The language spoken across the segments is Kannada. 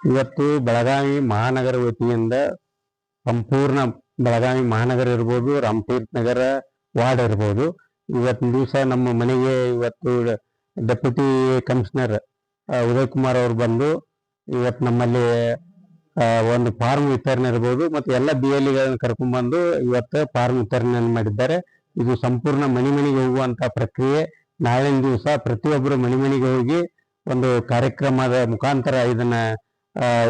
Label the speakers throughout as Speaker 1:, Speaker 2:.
Speaker 1: ಇವತ್ತು ಬೆಳಗಾವಿ ಮಹಾನಗರ ವತಿಯಿಂದ ಸಂಪೂರ್ಣ ಬೆಳಗಾವಿ ಮಹಾನಗರ ಇರ್ಬೋದು, ರಾಮತೀರ್ಥ ನಗರ ವಾರ್ಡ್ ಇರ್ಬೋದು, ಇವತ್ತಿನ ದಿವಸ ನಮ್ಮ ಮನೆಗೆ ಇವತ್ತು ಡೆಪ್ಯೂಟಿ ಕಮಿಷನರ್ ಉದಯ್ ಕುಮಾರ್ ಅವರು ಬಂದು ಇವತ್ತು ನಮ್ಮಲ್ಲಿ ಒಂದು ಫಾರ್ಮ್ ವಿತರಣೆ ಇರ್ಬೋದು ಮತ್ತು ಎಲ್ಲ BLEಗಳನ್ನು ಕರ್ಕೊಂಡ್ಬಂದು ಇವತ್ತು ಫಾರ್ಮ್ ವಿತರಣೆಯನ್ನು ಮಾಡಿದ್ದಾರೆ. ಇದು ಸಂಪೂರ್ಣ ಮನೆಗೆ ಹೋಗುವಂತ ಪ್ರಕ್ರಿಯೆ. ನಾಳಿನ ದಿವಸ ಪ್ರತಿಯೊಬ್ಬರು ಮನೆಗೆ ಹೋಗಿ ಒಂದು ಕಾರ್ಯಕ್ರಮದ ಮುಖಾಂತರ ಇದನ್ನ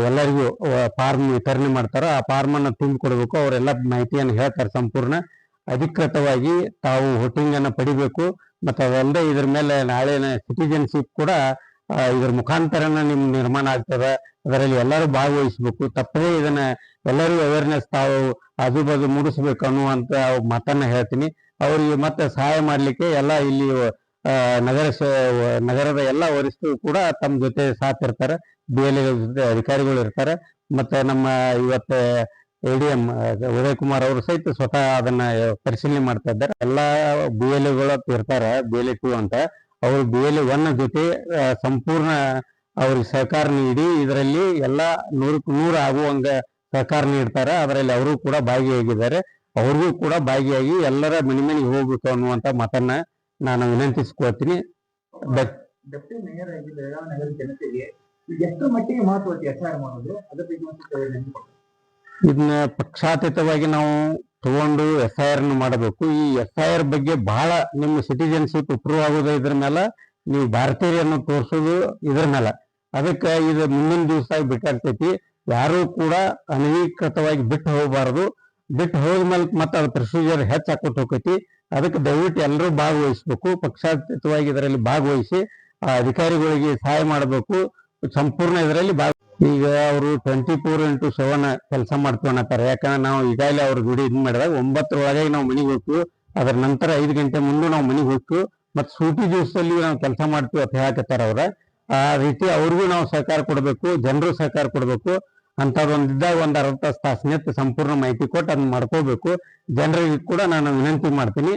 Speaker 1: ಎಲ್ಲರಿಗೂ ಫಾರ್ಮ್ ವಿತರಣೆ ಮಾಡ್ತಾರ. ಆ ಫಾರ್ಮ್ ಅನ್ನು ತುಂಬಿಕೊಡ್ಬೇಕು. ಅವರೆಲ್ಲ ಮಾಹಿತಿಯನ್ನು ಹೇಳ್ತಾರೆ. ಸಂಪೂರ್ಣ ಅಧಿಕೃತವಾಗಿ ತಾವು ವೋಟಿಂಗ್ ಅನ್ನು ಪಡಿಬೇಕು. ಮತ್ತು ಅದಲ್ಲದೆ ಇದ್ರ ಮೇಲೆ ನಾಳಿನ ಸಿಟಿಜನ್ಶಿಪ್ ಕೂಡ ಇದ್ರ ಮುಖಾಂತರನ ನಿಮ್ ನಿರ್ಮಾಣ ಆಗ್ತದೆ. ಅದರಲ್ಲಿ ಎಲ್ಲರೂ ಭಾಗವಹಿಸಬೇಕು. ತಪ್ಪದೇ ಇದನ್ನ ಎಲ್ಲರಿಗೂ ಅವೇರ್ನೆಸ್ ತಾವು ಆಜುಬಾಜು ಮೂಡಿಸ್ಬೇಕು ಅನ್ನುವಂತ ಮಾತನ್ನ ಹೇಳ್ತೀನಿ. ಅವರಿಗೆ ಮತ್ತೆ ಸಹಾಯ ಮಾಡ್ಲಿಕ್ಕೆ ಎಲ್ಲ ಇಲ್ಲಿ ನಗರದ ಎಲ್ಲ ವರಿಷ್ಠರು ಕೂಡ ತಮ್ಮ ಜೊತೆ ಸಾಥ್ ಇರ್ತಾರೆ. BLE ಜೊತೆ ಅಧಿಕಾರಿಗಳು ಇರ್ತಾರೆ. ಮತ್ತೆ ನಮ್ಮ ಇವತ್ತು ADM ಉದಯ್ ಕುಮಾರ್ ಅವರು ಸಹಿತ ಸ್ವತಃ ಅದನ್ನ ಪರಿಶೀಲನೆ ಮಾಡ್ತಾ ಇದ್ದಾರೆ. ಎಲ್ಲಾ BLEಗಳು ಇರ್ತಾರೆ, BLE 2 ಅಂತ. ಅವರು BLE 1 ಜೊತೆ ಸಂಪೂರ್ಣ ಅವ್ರಿಗೆ ಸಹಕಾರ ನೀಡಿ ಇದರಲ್ಲಿ ಎಲ್ಲ 100ಕ್ಕೆ 100 ಆಗುವಂಗ ಸಹಕಾರ ನೀಡ್ತಾರೆ. ಅದರಲ್ಲಿ ಅವರು ಕೂಡ ಭಾಗಿಯಾಗಿದ್ದಾರೆ. ಅವ್ರಿಗೂ ಕೂಡ ಭಾಗಿಯಾಗಿ ಎಲ್ಲರ ಮನೆಗೆ ಹೋಗ್ಬೇಕು ಅನ್ನುವಂತ ಮಾತನ್ನ ನಾನು ವಿನಂತಿಸ್ಕೊಳ್ತೀನಿ.
Speaker 2: ಡೆಪ್ಟಿ ಮೇಯರ್ ಆಗಿ ಬೆಳಗಾವಿ ನಗರ ಜನತೆಗೆ ಎಷ್ಟು ಮಟ್ಟಿಗೆ ಮಹತ್ವ FIR ಮಾಡೋದು ಅದ್ರ ಬಗ್ಗೆ
Speaker 1: ಇದನ್ನ ಪಕ್ಷಾತೀತವಾಗಿ ನಾವು ತಗೊಂಡು FIR ಮಾಡಬೇಕು. ಈ FIR ಬಗ್ಗೆ ಬಹಳ ನಿಮ್ಮ ಸಿಟಿಜನ್ಶಿಪ್ ಪ್ರೂವ್ ಆಗೋದು ಇದ್ರ ಮೇಲೆ, ನೀವು ಭಾರತೀಯರನ್ನು ತೋರಿಸೋದು ಇದ್ರ ಮೇಲೆ. ಅದಕ್ಕೆ ಇದು ಮುಂದಿನ ದಿವಸ ಬಿಟ್ಟಾಗ್ತೈತಿ. ಯಾರು ಕೂಡ ಅನಧಿಕೃತವಾಗಿ ಬಿಟ್ಟು ಹೋಗಬಾರದು. ಬಿಟ್ಟು ಹೋದ್ಮೇಲೆ ಮತ್ತೆ ಅದ್ರ ಪ್ರೊಸೀಜರ್ ಹೆಚ್ಚಾಕೋತ ಹೋಗ್ತೈತಿ. ಅದಕ್ಕೆ ದಯವಿಟ್ಟು ಎಲ್ಲರೂ ಭಾಗವಹಿಸ್ಬೇಕು. ಪಕ್ಷಾತೀತವಾಗಿ ಇದರಲ್ಲಿ ಭಾಗವಹಿಸಿ ಅಧಿಕಾರಿಗಳಿಗೆ ಸಹಾಯ ಮಾಡಬೇಕು. ಸಂಪೂರ್ಣ ಇದರಲ್ಲಿ ಈಗ ಅವರು 24x7 ಕೆಲಸ ಮಾಡ್ಕೊಂತಾರೆ. ಯಾಕಂದ್ರೆ ನಾವು ಈಗಾಗಲೇ ಅವ್ರ ಜೋಡಿ ಇದ್ ಮಾಡಿದಾಗ 9 ನಾವು ಮನೆಗೆ ಹೋಗ್ತೀವಿ. ಅದರ ನಂತರ 5 ಗಂಟೆ ಮುಂದೆ ನಾವು ಮನೆಗೆ ಹೋಗ್ತೀವಿ. ಮತ್ತು ಸೂಟಿ ದಿವಸದಲ್ಲಿ ನಾವು ಕೆಲಸ ಮಾಡ್ತೀವಿ ಅಂತ ಹೇಳಕತ್ತಾರ ಅವ್ರ. ಆ ರೀತಿ ಅವ್ರಿಗೂ ನಾವು ಸಹಕಾರ ಕೊಡಬೇಕು, ಜನರು ಸಹಕಾರ ಕೊಡಬೇಕು. ಅಂತದೊಂದಿದ್ದಾಗ ಒಂದು 60 ತಾಸು ಸಂಪೂರ್ಣ ಮಾಹಿತಿ ಕೊಟ್ಟು ಅದನ್ನ ಮಾಡ್ಕೋಬೇಕು. ಜನರಿಗೆ ಕೂಡ ನಾನು ವಿನಂತಿ ಮಾಡ್ತೀನಿ.